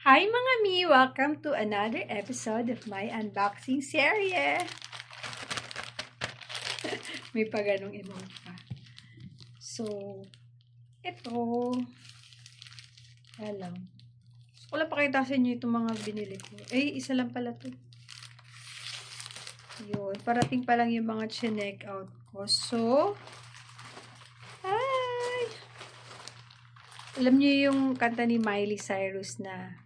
Hi mga mi! Welcome to another episode of my unboxing serye. May pa ganong emote pa. So, ito. Alam. Gusto ko lang pakita sa inyo itong mga binili ko. Isa lang pala to. Yun. Parating pa lang yung mga chinek out ko. So, hi! Alam niyo yung kanta ni Miley Cyrus na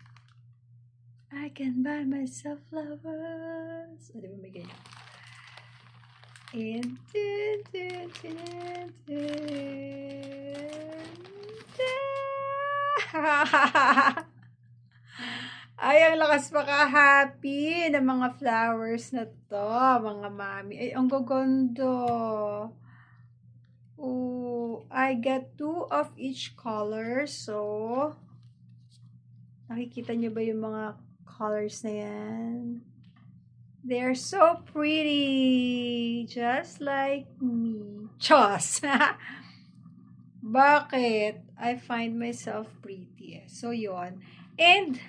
I can buy myself flowers. O, di ba may ganyan? And ay, ang lakas maka-happy ng mga flowers na to, mga mami. Ay, ang gaganda. Oh, I got 2 of each color. So, nakikita nyo ba yung mga colors na yan? They're so pretty. Just like me. Chos! Bakit? I find myself pretty. So, yon. And,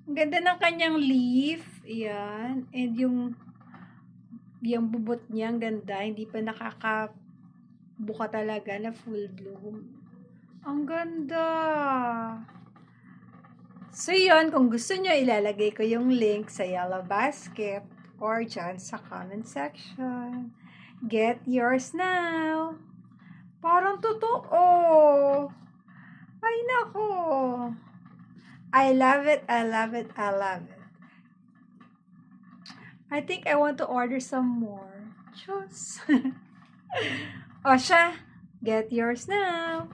ang ganda ng kanyang leaf. Ayan. And yung bubot niya, ang ganda. Hindi pa nakakabuka talaga na full bloom. Ang ganda. So, yun, kung gusto nyo, ilalagay ko yung link sa Yellow Basket or dyan sa comment section. Get yours now! Parang totoo! Ay, nako! I love it, I love it, I love it. I think I want to order some more. Diyos! O siya, get yours now!